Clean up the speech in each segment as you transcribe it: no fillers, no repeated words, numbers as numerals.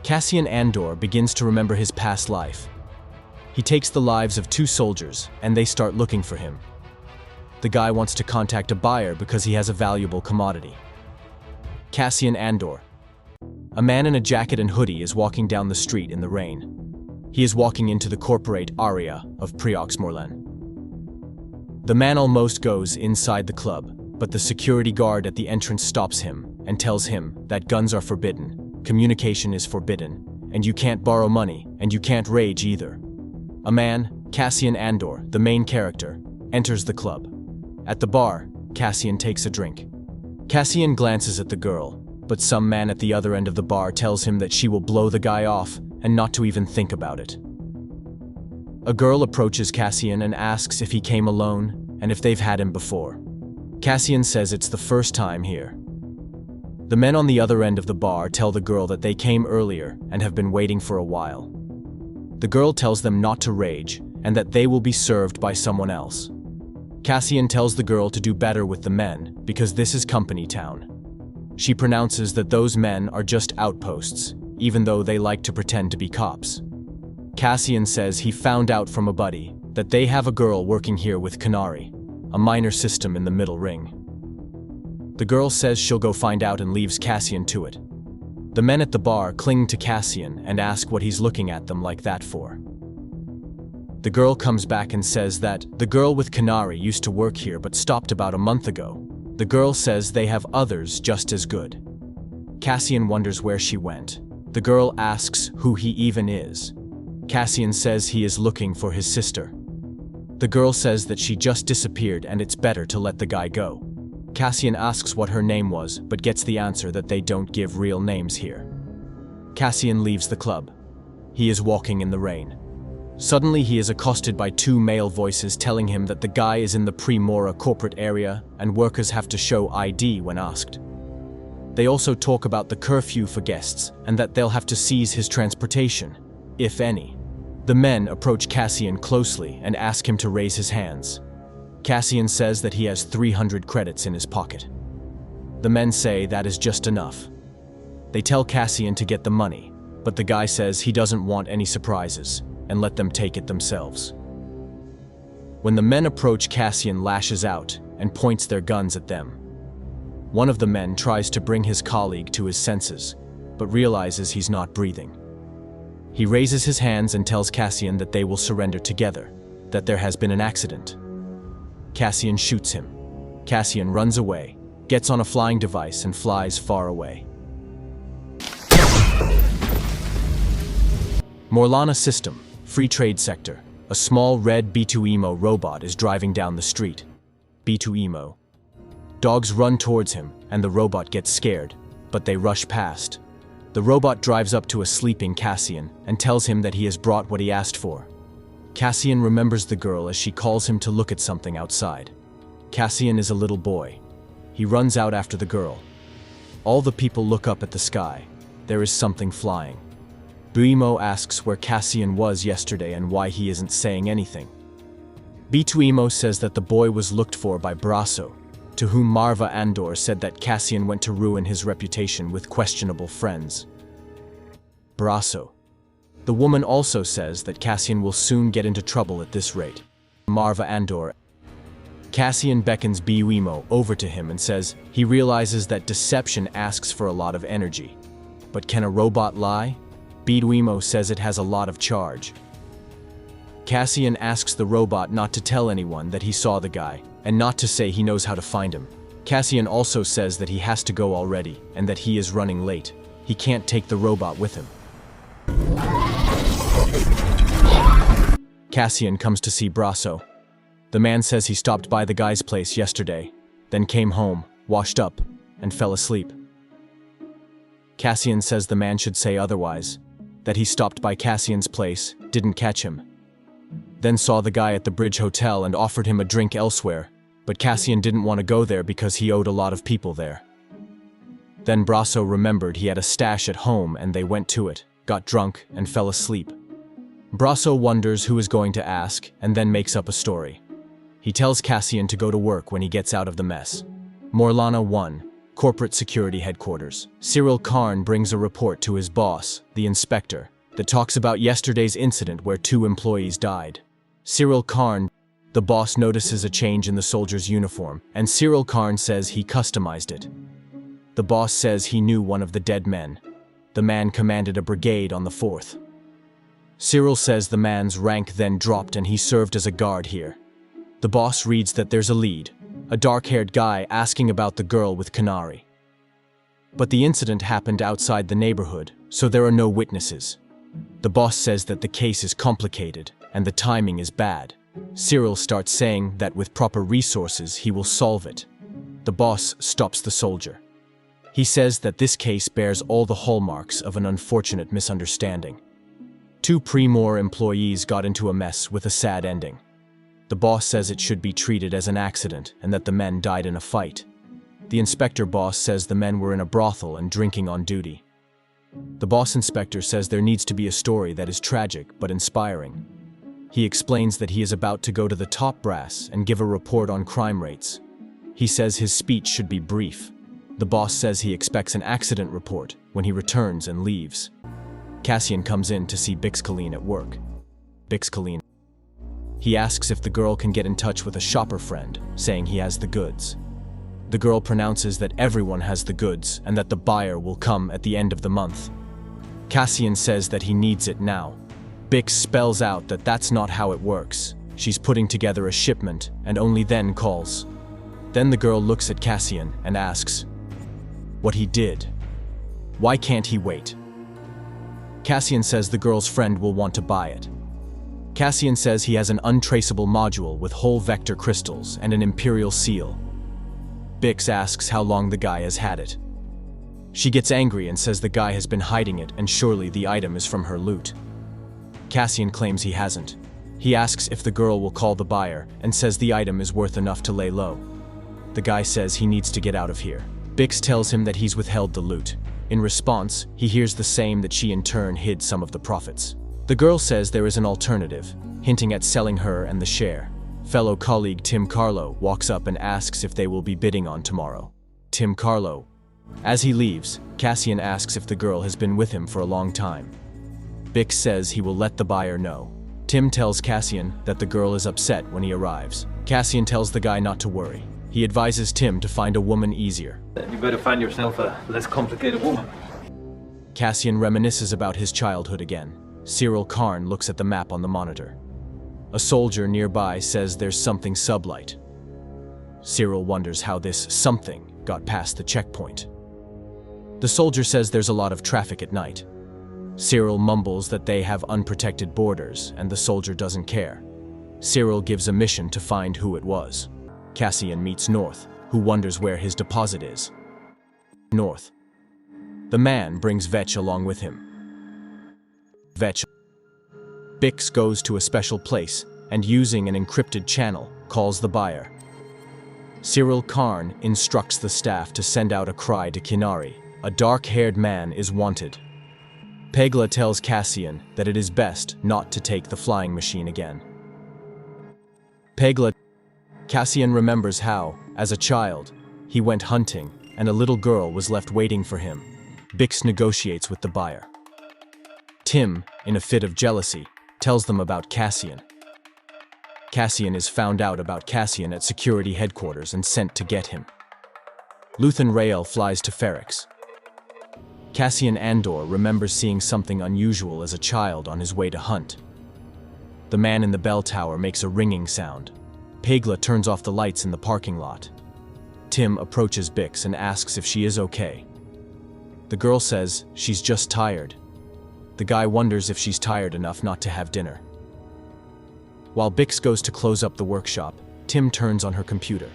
Cassian Andor begins to remember his past life. He takes the lives of 2 soldiers, and they start looking for him. The guy wants to contact a buyer because he has a valuable commodity. Cassian Andor. A man in a jacket and hoodie is walking down the street in the rain. He is walking into the corporate area of Prioxmorlen. The man almost goes inside the club, but the security guard at the entrance stops him and tells him that guns are forbidden, communication is forbidden, and you can't borrow money, and you can't rage either. A man, Cassian Andor, the main character, enters the club. At the bar, Cassian takes a drink. Cassian glances at the girl, but some man at the other end of the bar tells him that she will blow the guy off and not to even think about it. A girl approaches Cassian and asks if he came alone and if they've had him before. Cassian says it's the first time here. The men on the other end of the bar tell the girl that they came earlier and have been waiting for a while. The girl tells them not to rage and that they will be served by someone else. Cassian tells the girl to do better with the men because this is company town. She pronounces that those men are just outposts, even though they like to pretend to be cops. Cassian says he found out from a buddy that they have a girl working here with Canary, a minor system in the middle ring. The girl says she'll go find out and leaves Cassian to it. The men at the bar cling to Cassian and ask what he's looking at them like that for. The girl comes back and says that the girl with Canary used to work here but stopped about a month ago. The girl says they have others just as good. Cassian wonders where she went. The girl asks who he even is. Cassian says he is looking for his sister. The girl says that she just disappeared and it's better to let the guy go. Cassian asks what her name was, but gets the answer that they don't give real names here. Cassian leaves the club. He is walking in the rain. Suddenly he is accosted by 2 male voices telling him that the guy is in the Primora corporate area and workers have to show ID when asked. They also talk about the curfew for guests and that they'll have to seize his transportation, if any. The men approach Cassian closely and ask him to raise his hands. Cassian says that he has 300 credits in his pocket. The men say that is just enough. They tell Cassian to get the money, but the guy says he doesn't want any surprises and let them take it themselves. When the men approach, Cassian lashes out and points their guns at them. One of the men tries to bring his colleague to his senses, but realizes he's not breathing. He raises his hands and tells Cassian that they will surrender together, that there has been an accident. Cassian shoots him. Cassian runs away, gets on a flying device and flies far away. Morlana System, Free Trade Sector. A small red B2EMO robot is driving down the street. B2EMO. Dogs run towards him, and the robot gets scared, but they rush past. The robot drives up to a sleeping Cassian and tells him that he has brought what he asked for. Cassian remembers the girl as she calls him to look at something outside. Cassian is a little boy. He runs out after the girl. All the people look up at the sky. There is something flying. Buimo asks where Cassian was yesterday and why he isn't saying anything. B2EMO says that the boy was looked for by Brasso, to whom Marva Andor said that Cassian went to ruin his reputation with questionable friends. Brasso. The woman also says that Cassian will soon get into trouble at this rate. Marva Andor. Cassian beckons B2EMO over to him and says he realizes that deception asks for a lot of energy. But can a robot lie? B2EMO says it has a lot of charge. Cassian asks the robot not to tell anyone that he saw the guy, and not to say he knows how to find him. Cassian also says that he has to go already, and that he is running late. He can't take the robot with him. Cassian comes to see Brasso. The man says he stopped by the guy's place yesterday, then came home, washed up, and fell asleep. Cassian says the man should say otherwise, that he stopped by Cassian's place, didn't catch him. Then saw the guy at the Bridge Hotel and offered him a drink elsewhere, but Cassian didn't want to go there because he owed a lot of people there. Then Brasso remembered he had a stash at home and they went to it, got drunk, and fell asleep. Brasso wonders who is going to ask and then makes up a story. He tells Cassian to go to work when he gets out of the mess. Morlana 1. Corporate Security Headquarters. Cyril Karn brings a report to his boss, the inspector, that talks about yesterday's incident where 2 employees died. Cyril Karn, the boss, notices a change in the soldier's uniform, and Cyril Karn says he customized it. The boss says he knew one of the dead men. The man commanded a brigade on the 4th. Cyril says the man's rank then dropped and he served as a guard here. The boss reads that there's a lead, a dark-haired guy asking about the girl with Canary. But the incident happened outside the neighborhood, so there are no witnesses. The boss says that the case is complicated and the timing is bad. Cyril starts saying that with proper resources he will solve it. The boss stops the soldier. He says that this case bears all the hallmarks of an unfortunate misunderstanding. 2 Primor employees got into a mess with a sad ending. The boss says it should be treated as an accident and that the men died in a fight. The inspector boss says the men were in a brothel and drinking on duty. The boss inspector says there needs to be a story that is tragic but inspiring. He explains that he is about to go to the top brass and give a report on crime rates. He says his speech should be brief. The boss says he expects an accident report when he returns and leaves. Cassian comes in to see Bix Colleen at work. Bix Colleen. He asks if the girl can get in touch with a shopper friend, saying he has the goods. The girl pronounces that everyone has the goods and that the buyer will come at the end of the month. Cassian says that he needs it now. Bix spells out that that's not how it works. She's putting together a shipment and only then calls. Then the girl looks at Cassian and asks what he did. Why can't he wait? Cassian says the girl's friend will want to buy it. Cassian says he has an untraceable module with whole vector crystals and an imperial seal. Bix asks how long the guy has had it. She gets angry and says the guy has been hiding it and surely the item is from her loot. Cassian claims he hasn't. He asks if the girl will call the buyer and says the item is worth enough to lay low. The guy says he needs to get out of here. Bix tells him that he's withheld the loot. In response, he hears the same that she in turn hid some of the profits. The girl says there is an alternative, hinting at selling her and the share. Fellow colleague Tim Carlo walks up and asks if they will be bidding on tomorrow. Tim Carlo. As he leaves, Cassian asks if the girl has been with him for a long time. Bix says he will let the buyer know. Tim tells Cassian that the girl is upset when he arrives. Cassian tells the guy not to worry. He advises Tim to find a woman easier. You better find yourself a less complicated woman. Cassian reminisces about his childhood again. Cyril Karn looks at the map on the monitor. A soldier nearby says there's something sublight. Cyril wonders how this something got past the checkpoint. The soldier says there's a lot of traffic at night. Cyril mumbles that they have unprotected borders and the soldier doesn't care. Cyril gives a mission to find who it was. Cassian meets North, who wonders where his deposit is. North. The man brings Vetch along with him. Vetch. Bix goes to a special place and using an encrypted channel calls the buyer. Cyril Karn instructs the staff to send out a cry to Kinari. A dark-haired man is wanted. Pegla tells Cassian that it is best not to take the flying machine again. Cassian remembers how, as a child, he went hunting and a little girl was left waiting for him. Bix negotiates with the buyer. Tim, in a fit of jealousy, tells them about Cassian. Cassian is found out about Cassian at security headquarters and sent to get him. Luthen Rael flies to Ferrix. Cassian Andor remembers seeing something unusual as a child on his way to hunt. The man in the bell tower makes a ringing sound. Pegla turns off the lights in the parking lot. Tim approaches Bix and asks if she is okay. The girl says she's just tired. The guy wonders if she's tired enough not to have dinner. While Bix goes to close up the workshop, Tim turns on her computer.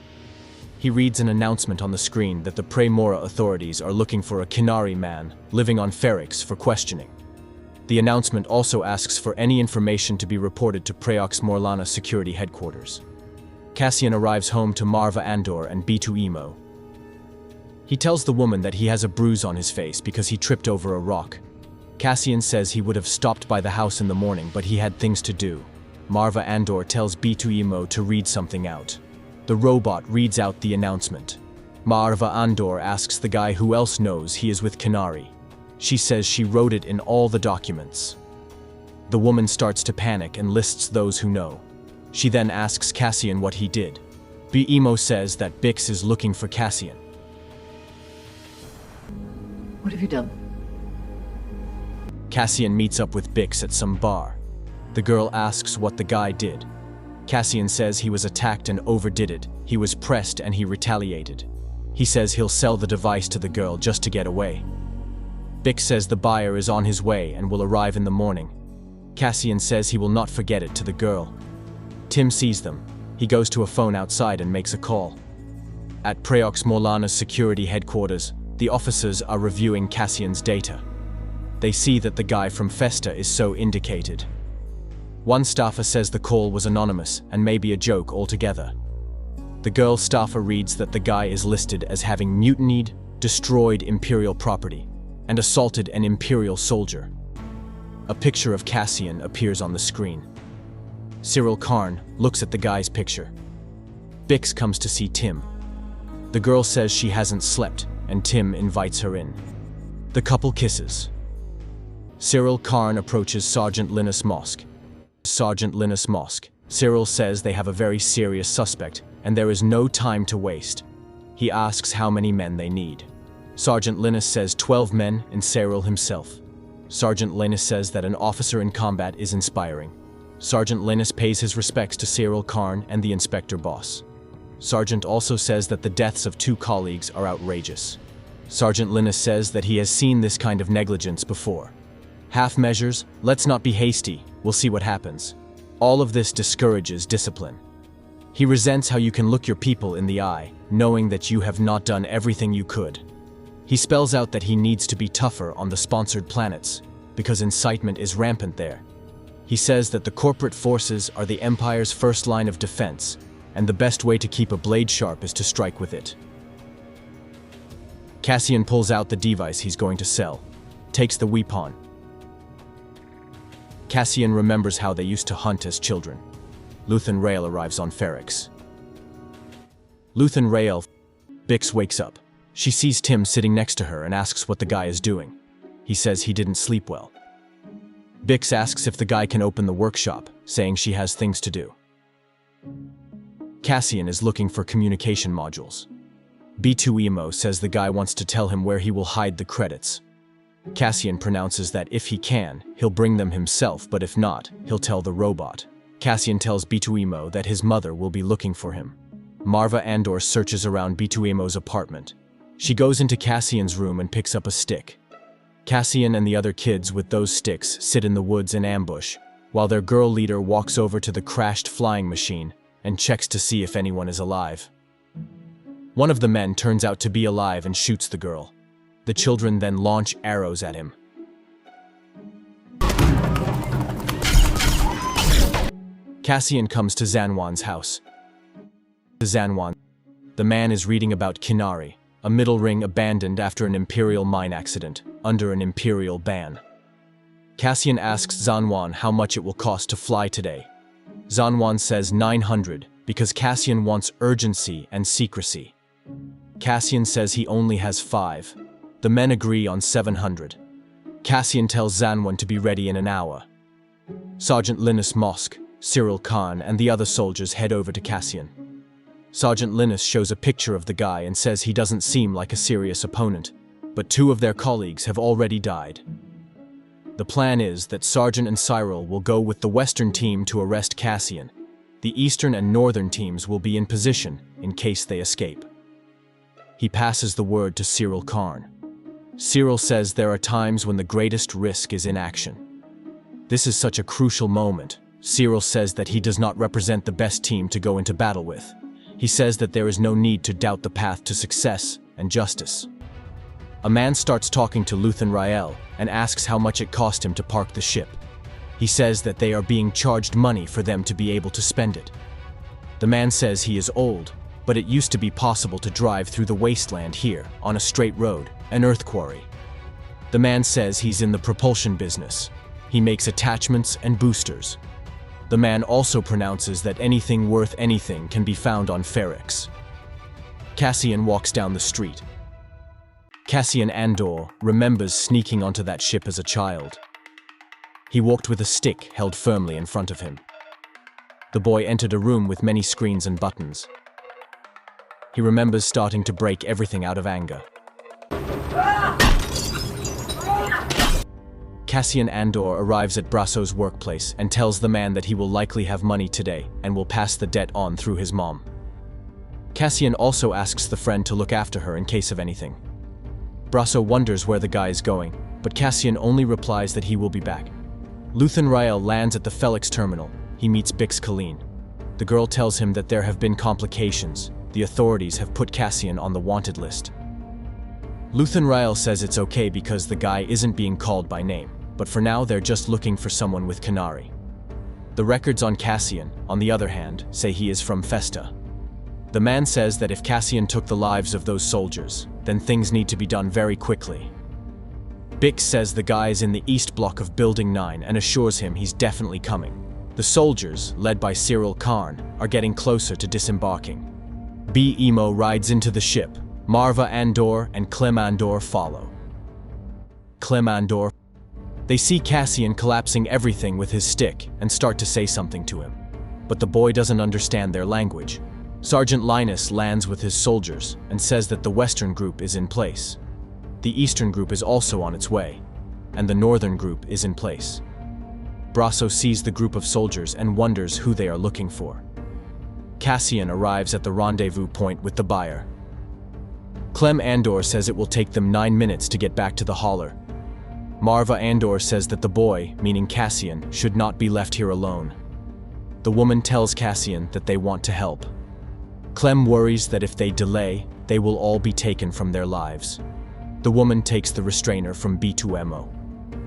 He reads an announcement on the screen that the Premora authorities are looking for a Kinari man living on Ferrix for questioning. The announcement also asks for any information to be reported to Preox Morlana security headquarters. Cassian arrives home to Marva Andor and B2Emo. He tells the woman that he has a bruise on his face because he tripped over a rock. Cassian says he would have stopped by the house in the morning, but he had things to do. Marva Andor tells B2Emo to read something out. The robot reads out the announcement. Marva Andor asks the guy who else knows he is with Kenari. She says she wrote it in all the documents. The woman starts to panic and lists those who know. She then asks Cassian what he did. Emo says that Bix is looking for Cassian. What have you done? Cassian meets up with Bix at some bar. The girl asks what the guy did. Cassian says he was attacked and overdid it. He was pressed and he retaliated. He says he'll sell the device to the girl just to get away. Bix says the buyer is on his way and will arrive in the morning. Cassian says he will not forget it to the girl. Tim sees them. He goes to a phone outside and makes a call. At Preox Morlana's security headquarters, the officers are reviewing Cassian's data. They see that the guy from Festa is so indicated. One staffer says the call was anonymous and may be a joke altogether. The girl staffer reads that the guy is listed as having mutinied, destroyed Imperial property, and assaulted an Imperial soldier. A picture of Cassian appears on the screen. Cyril Karn looks at the guy's picture. Bix comes to see Tim. The girl says she hasn't slept, and Tim invites her in. The couple kisses. Cyril Karn approaches Sergeant Linus Mosk. Sergeant Linus Mosk. Cyril says they have a very serious suspect, and there is no time to waste. He asks how many men they need. Sergeant Linus says 12 men and Cyril himself. Sergeant Linus says that an officer in combat is inspiring. Sergeant Linus pays his respects to Cyril Karn and the inspector boss. Sergeant also says that the deaths of 2 colleagues are outrageous. Sergeant Linus says that he has seen this kind of negligence before. Half measures, let's not be hasty, we'll see what happens. All of this discourages discipline. He resents how you can look your people in the eye, knowing that you have not done everything you could. He spells out that he needs to be tougher on the sponsored planets, because incitement is rampant there. He says that the corporate forces are the Empire's first line of defense, and the best way to keep a blade sharp is to strike with it. Cassian pulls out the device he's going to sell, takes the weapon. Cassian remembers how they used to hunt as children. Luthen Rael arrives on Ferrix. Luthen Rael. Bix wakes up. She sees Tim sitting next to her and asks what the guy is doing. He says he didn't sleep well. Bix asks if the guy can open the workshop, saying she has things to do. Cassian is looking for communication modules. B2EMO says the guy wants to tell him where he will hide the credits. Cassian pronounces that if he can, he'll bring them himself, but if not, he'll tell the robot. Cassian tells B2EMO that his mother will be looking for him. Marva Andor searches around B2EMO's apartment. She goes into Cassian's room and picks up a stick. Cassian and the other kids with those sticks sit in the woods in ambush, while their girl leader walks over to the crashed flying machine and checks to see if anyone is alive. One of the men turns out to be alive and shoots the girl. The children then launch arrows at him. Cassian comes to Zanwan's house. Zanwan. The man is reading about Kenari, a middle ring abandoned after an Imperial mine accident, under an Imperial ban. Cassian asks Zanwan how much it will cost to fly today. Zanwan says 900, because Cassian wants urgency and secrecy. Cassian says he only has 5. The men agree on 700. Cassian tells Zanwan to be ready in an hour. Sergeant Linus Mosk, Cyril Karn, and the other soldiers head over to Cassian. Sergeant Linus shows a picture of the guy and says he doesn't seem like a serious opponent, but 2 of their colleagues have already died. The plan is that Sergeant and Cyril will go with the Western team to arrest Cassian. The Eastern and Northern teams will be in position in case they escape. He passes the word to Cyril Karn. Cyril says there are times when the greatest risk is inaction. This is such a crucial moment. Cyril says that he does not represent the best team to go into battle with. He says that there is no need to doubt the path to success and justice. A man starts talking to Luthen Rael and asks how much it cost him to park the ship. He says that they are being charged money for them to be able to spend it. The man says he is old, but it used to be possible to drive through the wasteland here, on a straight road, an earth quarry. The man says he's in the propulsion business. He makes attachments and boosters. The man also pronounces that anything worth anything can be found on Ferrix. Cassian walks down the street. Cassian Andor remembers sneaking onto that ship as a child. He walked with a stick held firmly in front of him. The boy entered a room with many screens and buttons. He remembers starting to break everything out of anger. Cassian Andor arrives at Brasso's workplace and tells the man that he will likely have money today and will pass the debt on through his mom. Cassian also asks the friend to look after her in case of anything. Brasso wonders where the guy is going, but Cassian only replies that he will be back. Luthen Rael lands at the Felix terminal. He meets Bix Colleen. The girl tells him that there have been complications. The authorities have put Cassian on the wanted list. Luthen Rael says it's okay because the guy isn't being called by name, but for now they're just looking for someone with Kenari. The records on Cassian, on the other hand, say he is from Festa. The man says that if Cassian took the lives of those soldiers, then things need to be done very quickly. Bix says the guy is in the east block of Building 9 and assures him he's definitely coming. The soldiers, led by Cyril Karn, are getting closer to disembarking. B. Emo rides into the ship. Marva Andor and Clem Andor follow. Clem Andor. They see Cassian collapsing everything with his stick and start to say something to him. But the boy doesn't understand their language. Sergeant Linus lands with his soldiers and says that the Western group is in place. The Eastern group is also on its way, and the Northern group is in place. Brasso sees the group of soldiers and wonders who they are looking for. Cassian arrives at the rendezvous point with the buyer. Clem Andor says it will take them 9 minutes to get back to the hauler. Marva Andor says that the boy, meaning Cassian, should not be left here alone. The woman tells Cassian that they want to help. Clem worries that if they delay, they will all be taken from their lives. The woman takes the restrainer from B2MO.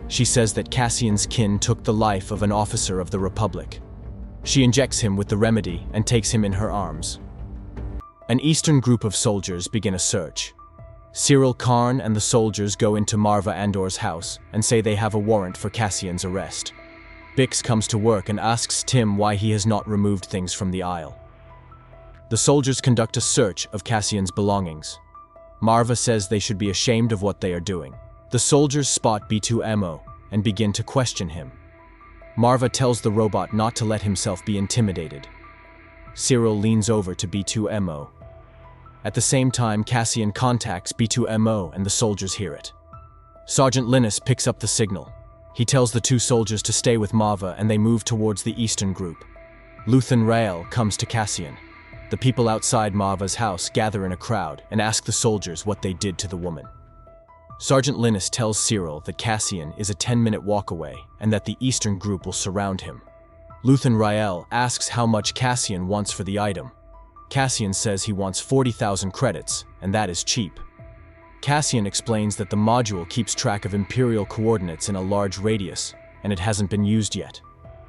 She says that Cassian's kin took the life of an officer of the Republic. She injects him with the remedy and takes him in her arms. An Eastern group of soldiers begin a search. Cyril Karn and the soldiers go into Marva Andor's house and say they have a warrant for Cassian's arrest. Bix comes to work and asks Tim why he has not removed things from the aisle. The soldiers conduct a search of Cassian's belongings. Marva says they should be ashamed of what they are doing. The soldiers spot B2MO and begin to question him. Marva tells the robot not to let himself be intimidated. Cyril leans over to B2MO. At the same time, Cassian contacts B2MO and the soldiers hear it. Sergeant Linus picks up the signal. He tells the two soldiers to stay with Marva and they move towards the Eastern group. Luthen Rael comes to Cassian. The people outside Marva's house gather in a crowd and ask the soldiers what they did to the woman. Sergeant Linus tells Cyril that Cassian is a 10-minute walk away and that the Eastern group will surround him. Luthen Rael asks how much Cassian wants for the item. Cassian says he wants 40,000 credits, and that is cheap. Cassian explains that the module keeps track of Imperial coordinates in a large radius, and it hasn't been used yet.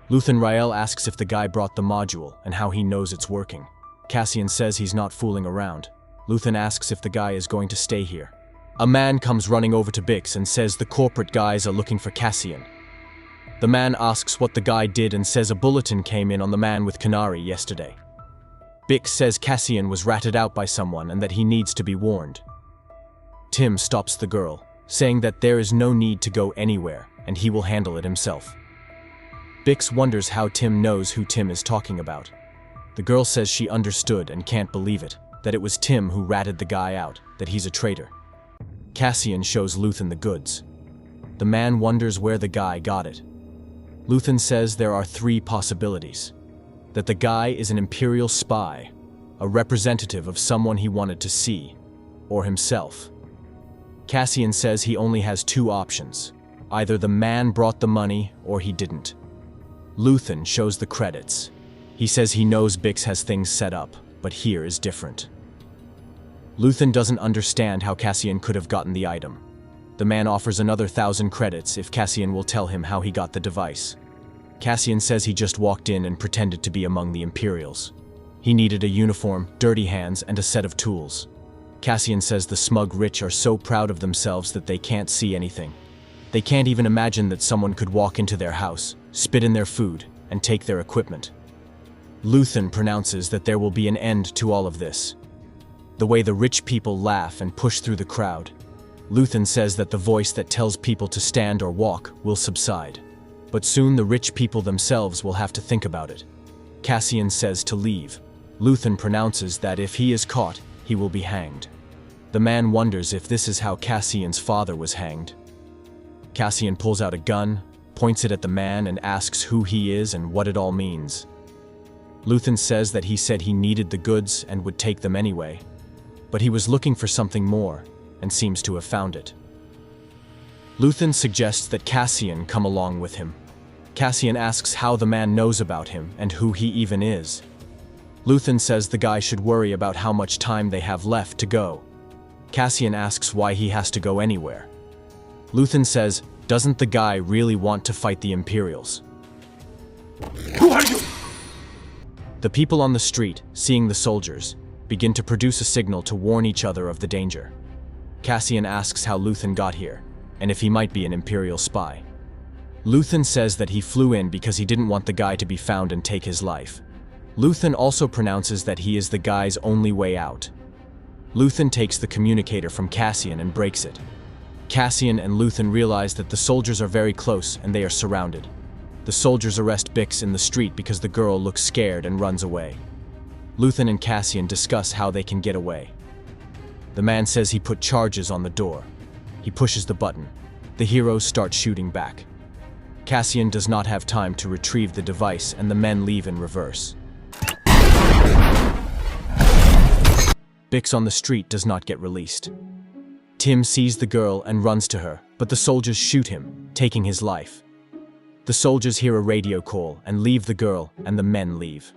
Luthen Rael asks if the guy brought the module and how he knows it's working. Cassian says he's not fooling around. Luthen asks if the guy is going to stay here. A man comes running over to Bix and says the corporate guys are looking for Cassian. The man asks what the guy did and says a bulletin came in on the man with Kenari yesterday. Bix says Cassian was ratted out by someone and that he needs to be warned. Tim stops the girl, saying that there is no need to go anywhere and he will handle it himself. Bix wonders how Tim knows who Tim is talking about. The girl says she understood and can't believe it, that it was Tim who ratted the guy out, that he's a traitor. Cassian shows Luthen the goods. The man wonders where the guy got it. Luthen says there are 3 possibilities. That the guy is an Imperial spy, a representative of someone he wanted to see, or himself. Cassian says he only has 2 options. Either the man brought the money or he didn't. Luthen shows the credits. He says he knows Bix has things set up, but here is different. Luthen doesn't understand how Cassian could have gotten the item. The man offers another 1,000 credits if Cassian will tell him how he got the device. Cassian says he just walked in and pretended to be among the Imperials. He needed a uniform, dirty hands, and a set of tools. Cassian says the smug rich are so proud of themselves that they can't see anything. They can't even imagine that someone could walk into their house, spit in their food, and take their equipment. Luthen pronounces that there will be an end to all of this. The way the rich people laugh and push through the crowd. Luthen says that the voice that tells people to stand or walk will subside. But soon the rich people themselves will have to think about it. Cassian says to leave. Luthen pronounces that if he is caught, he will be hanged. The man wonders if this is how Cassian's father was hanged. Cassian pulls out a gun, points it at the man and asks who he is and what it all means. Luthen says that he said he needed the goods and would take them anyway. But he was looking for something more, and seems to have found it. Luthen suggests that Cassian come along with him. Cassian asks how the man knows about him and who he even is. Luthen says the guy should worry about how much time they have left to go. Cassian asks why he has to go anywhere. Luthen says, doesn't the guy really want to fight the Imperials? Who are you? The people on the street, seeing the soldiers, begin to produce a signal to warn each other of the danger. Cassian asks how Luthen got here, and if he might be an Imperial spy. Luthen says that he flew in because he didn't want the guy to be found and take his life. Luthen also pronounces that he is the guy's only way out. Luthen takes the communicator from Cassian and breaks it. Cassian and Luthen realize that the soldiers are very close and they are surrounded. The soldiers arrest Bix in the street because the girl looks scared and runs away. Luthen and Cassian discuss how they can get away. The man says he put charges on the door. He pushes the button. The heroes start shooting back. Cassian does not have time to retrieve the device and the men leave in reverse. Bix on the street does not get released. Tim sees the girl and runs to her, but the soldiers shoot him, taking his life. The soldiers hear a radio call and leave the girl, and the men leave.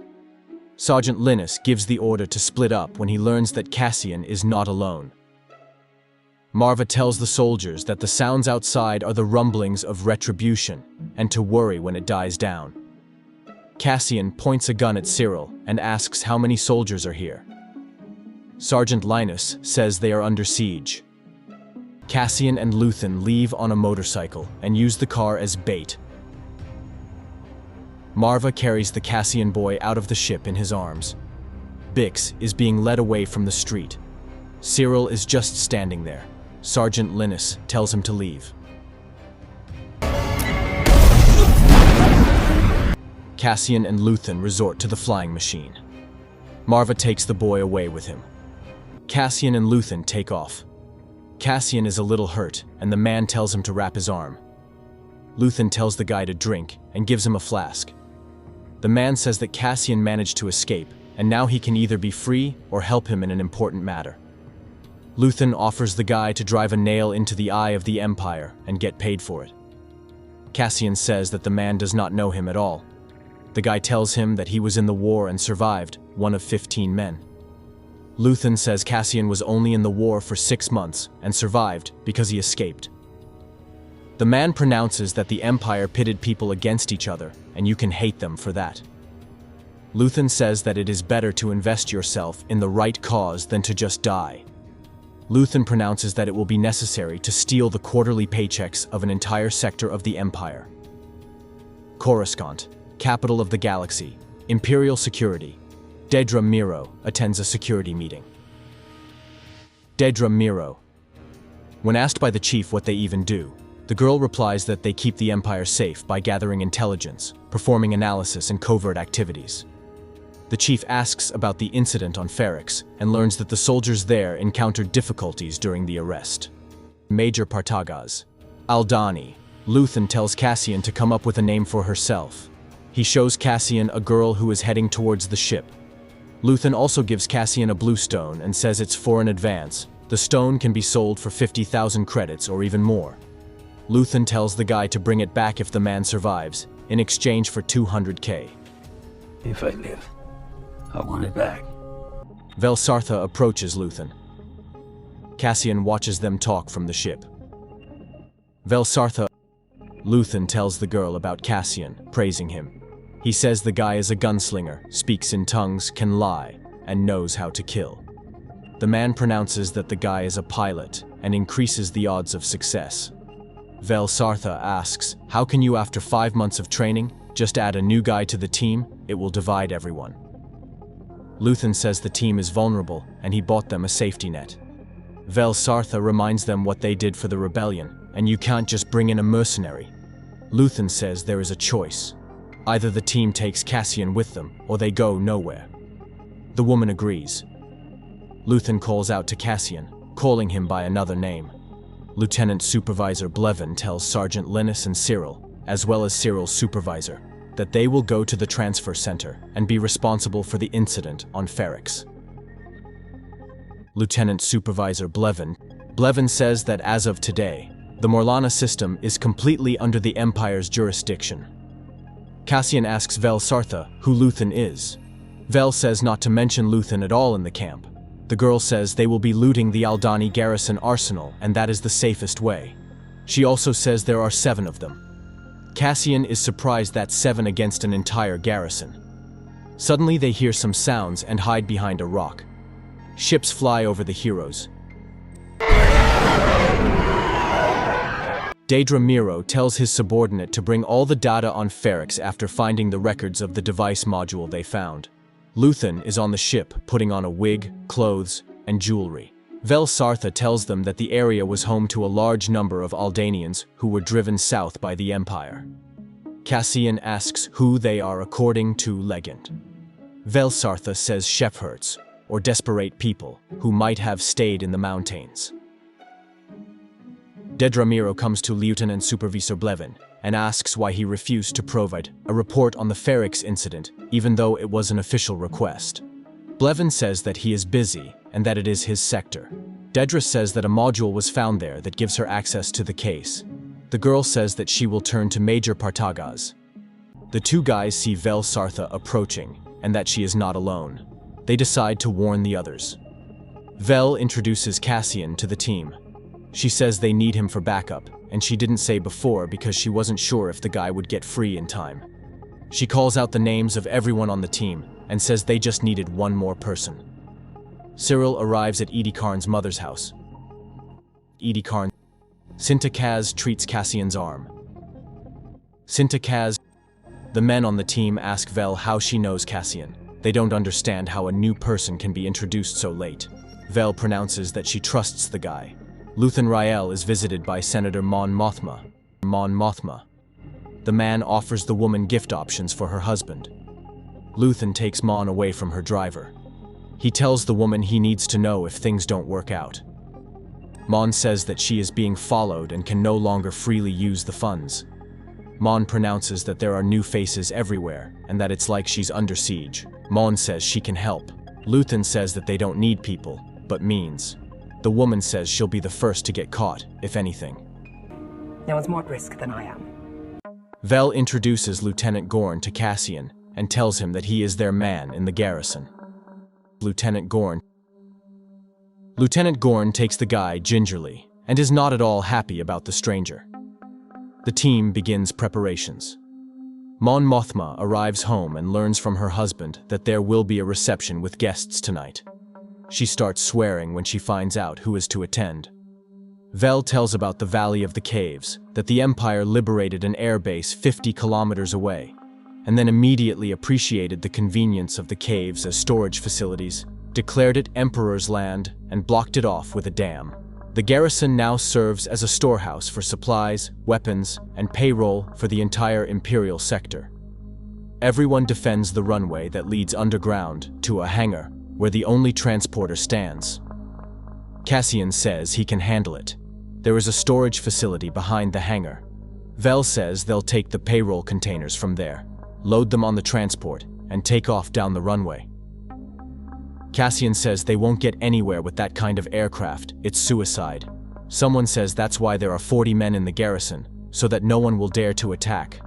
Sergeant Linus gives the order to split up when he learns that Cassian is not alone. Marva tells the soldiers that the sounds outside are the rumblings of retribution, and to worry when it dies down. Cassian points a gun at Cyril and asks how many soldiers are here. Sergeant Linus says they are under siege. Cassian and Luthen leave on a motorcycle and use the car as bait. Marva carries the Cassian boy out of the ship in his arms. Bix is being led away from the street. Cyril is just standing there. Sergeant Linus tells him to leave. Cassian and Luthen resort to the flying machine. Marva takes the boy away with him. Cassian and Luthen take off. Cassian is a little hurt, and the man tells him to wrap his arm. Luthen tells the guy to drink and gives him a flask. The man says that Cassian managed to escape, and now he can either be free or help him in an important matter. Luthen offers the guy to drive a nail into the eye of the Empire and get paid for it. Cassian says that the man does not know him at all. The guy tells him that he was in the war and survived, one of 15 men. Luthen says Cassian was only in the war for 6 months and survived because he escaped. The man pronounces that the Empire pitted people against each other, and you can hate them for that. Luthen says that it is better to invest yourself in the right cause than to just die. Luthen pronounces that it will be necessary to steal the quarterly paychecks of an entire sector of the Empire. Coruscant, capital of the galaxy, Imperial security. Dedra Meero attends a security meeting. Dedra Meero. When asked by the chief what they even do, the girl replies that they keep the Empire safe by gathering intelligence, performing analysis and covert activities. The chief asks about the incident on Ferrix and learns that the soldiers there encountered difficulties during the arrest. Major Partagaz. Aldani. Luthen tells Cassian to come up with a name for herself. He shows Cassian a girl who is heading towards the ship. Luthen also gives Cassian a blue stone and says it's for an advance. The stone can be sold for 50,000 credits or even more. Luthen tells the guy to bring it back if the man survives, in exchange for 200k. If I live, I want it back. Velsartha approaches Luthen. Cassian watches them talk from the ship. Velsartha. Luthen tells the girl about Cassian, praising him. He says the guy is a gunslinger, speaks in tongues, can lie, and knows how to kill. The man pronounces that the guy is a pilot and increases the odds of success. Velsartha asks, how can you after 5 months of training just add a new guy to the team? It will divide everyone. Luthen says the team is vulnerable and he bought them a safety net. Vel Sartha reminds them what they did for the rebellion, and you can't just bring in a mercenary. Luthen says there is a choice. Either the team takes Cassian with them, or they go nowhere. The woman agrees. Luthen calls out to Cassian, calling him by another name. Lieutenant Supervisor Blevin tells Sergeant Linus and Cyril, as well as Cyril's supervisor, that they will go to the transfer center and be responsible for the incident on Ferrix. Lieutenant Supervisor Blevin says that as of today, the Morlana system is completely under the Empire's jurisdiction. Cassian asks Vel Sartha who Luthen is. Vel says not to mention Luthen at all in the camp. The girl says they will be looting the Aldani garrison arsenal, and that is the safest way. She also says there are 7 of them. Cassian is surprised that's 7 against an entire garrison. Suddenly they hear some sounds and hide behind a rock. Ships fly over the heroes. Dedra Miro tells his subordinate to bring all the data on Ferrix after finding the records of the device module they found. Luthen is on the ship, putting on a wig, clothes, and jewelry. Vel Sartha tells them that the area was home to a large number of Aldanians who were driven south by the Empire. Cassian asks who they are according to legend. Vel Sartha says shepherd's, or desperate people, who might have stayed in the mountains. Dedra Miro comes to Lieutenant Supervisor Blevin and asks why he refused to provide a report on the Ferrix incident, even though it was an official request. Blevin says that he is busy and that it is his sector. Dedra says that a module was found there that gives her access to the case. The girl says that she will turn to Major Partagaz. The 2 guys see Vel Sartha approaching and that she is not alone. They decide to warn the others. Vel introduces Cassian to the team. She says they need him for backup, and she didn't say before because she wasn't sure if the guy would get free in time. She calls out the names of everyone on the team and says they just needed 1 more person. Cyril arrives at Edie Karn's mother's house. Edie Karn. Sintakaz treats Cassian's arm. Sintakaz. The men on the team ask Vel how she knows Cassian. They don't understand how a new person can be introduced so late. Vel pronounces that she trusts the guy. Luthen Rael is visited by Senator Mon Mothma. The man offers the woman gift options for her husband. Luthen takes Mon away from her driver. He tells the woman he needs to know if things don't work out. Mon says that she is being followed and can no longer freely use the funds. Mon pronounces that there are new faces everywhere and that it's like she's under siege. Mon says she can help. Luthen says that they don't need people, but means. The woman says she'll be the first to get caught, if anything. No one's more at risk than I am. Vel introduces Lieutenant Gorn to Cassian and tells him that he is their man in the garrison. Lieutenant Gorn takes the guy gingerly and is not at all happy about the stranger. The team begins preparations. Mon Mothma arrives home and learns from her husband that there will be a reception with guests tonight. She starts swearing when she finds out who is to attend. Vel tells about the Valley of the Caves, that the Empire liberated an airbase 50 kilometers away, and then immediately appreciated the convenience of the caves as storage facilities, declared it Emperor's land, and blocked it off with a dam. The garrison now serves as a storehouse for supplies, weapons, and payroll for the entire Imperial sector. Everyone defends the runway that leads underground to a hangar, where the only transporter stands. Cassian says he can handle it. There is a storage facility behind the hangar. Vel says they'll take the payroll containers from there, load them on the transport, and take off down the runway. Cassian says they won't get anywhere with that kind of aircraft, it's suicide. Someone says that's why there are 40 men in the garrison, so that no one will dare to attack.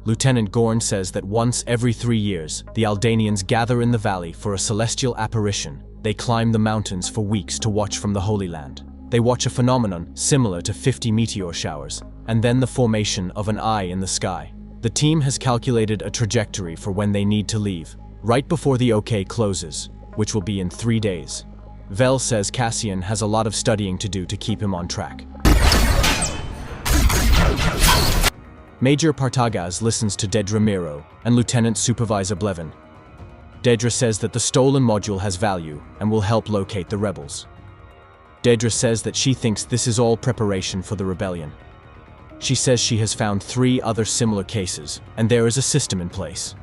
Lieutenant Gorn says that once every 3 years, the Aldanians gather in the valley for a celestial apparition. They climb the mountains for weeks to watch from the Holy Land. They watch a phenomenon similar to 50 meteor showers, and then the formation of an eye in the sky. The team has calculated a trajectory for when they need to leave, right before the OK closes, which will be in 3 days. Vel says Cassian has a lot of studying to do to keep him on track. Major Partagaz listens to Dedra Miro and Lieutenant Supervisor Blevin. Daedra says that the stolen module has value and will help locate the rebels. Daedra says that she thinks this is all preparation for the rebellion. She says she has found 3 other similar cases, and there is a system in place.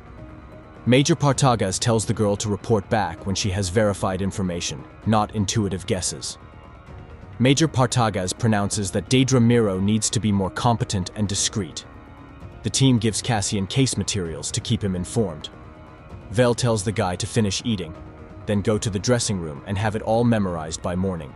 Major Partagaz tells the girl to report back when she has verified information, not intuitive guesses. Major Partagaz pronounces that Daedra Miro needs to be more competent and discreet. The team gives Cassian case materials to keep him informed. Vel tells the guy to finish eating, then go to the dressing room and have it all memorized by morning.